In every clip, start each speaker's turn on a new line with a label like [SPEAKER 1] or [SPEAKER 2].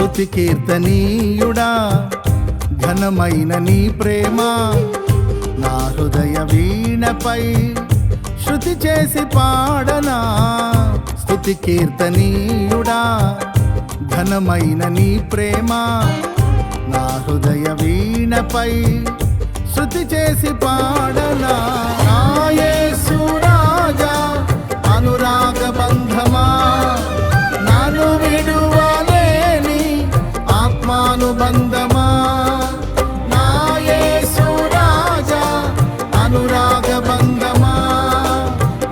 [SPEAKER 1] స్తుతి కీర్తనీయుడా ఘనమైన నీ ప్రేమ నా హృదయ వీణపై శృతి చేసి పాడనా. స్తుతి కీర్తనీయుడా ఘనమైన నీ ప్రేమ నా హృదయ వీణపై శృతి చేసి పాడనా. నా యేసు రాజా అనురాగ బంధమా నన్ను విడువలేని ఆత్మానుబంధమా. నా యేసు రాజా అనురాగ బంధమా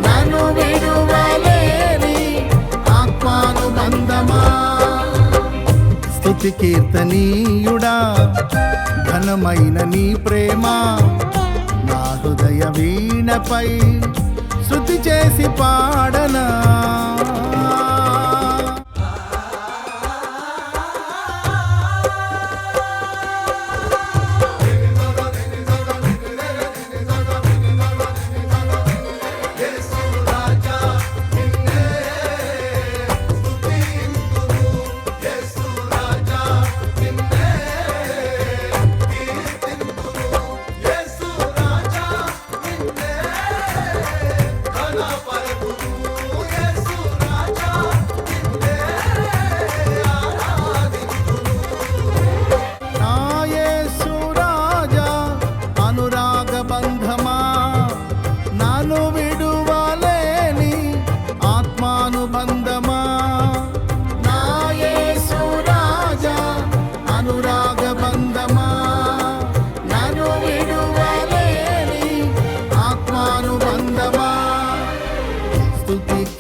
[SPEAKER 1] నన్ను విడువలేని ఆత్మానుబంధమా. స్తుతి కీర్తనీయుడా ఘనమైన నీ ప్రేమ నా హృదయ వీణపై శృతి చేసి పాడనా.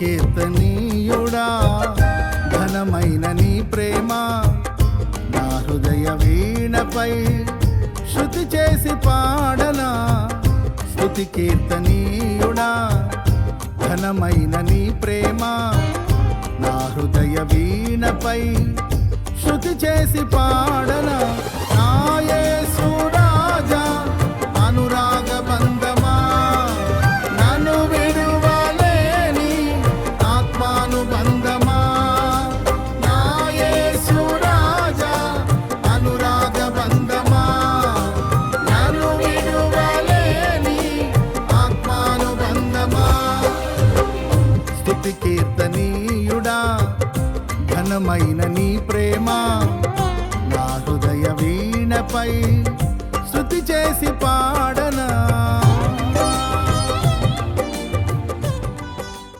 [SPEAKER 1] కీర్తనీయుడా ఘనమైన నీ ప్రేమ నా హృదయ వీణపై శృతి చేసి పాడనా. స్తుతి కీర్తనీయుడా ఘనమైన నీ ప్రేమ నా హృదయ వీణపై శృతి చేసి పాడనా. నా యేసు రాజా అనురాగ బంధమా నన్ను విడువలేని ఆత్మానుబంధమా. నా యేసు రాజా అనురాగ బంధమా నన్ను విడువలేని ఆత్మానుబంధమా. స్తుతి కీర్తనీయుడా ఘనమైన నీ ప్రేమ నా హృదయ వీణపై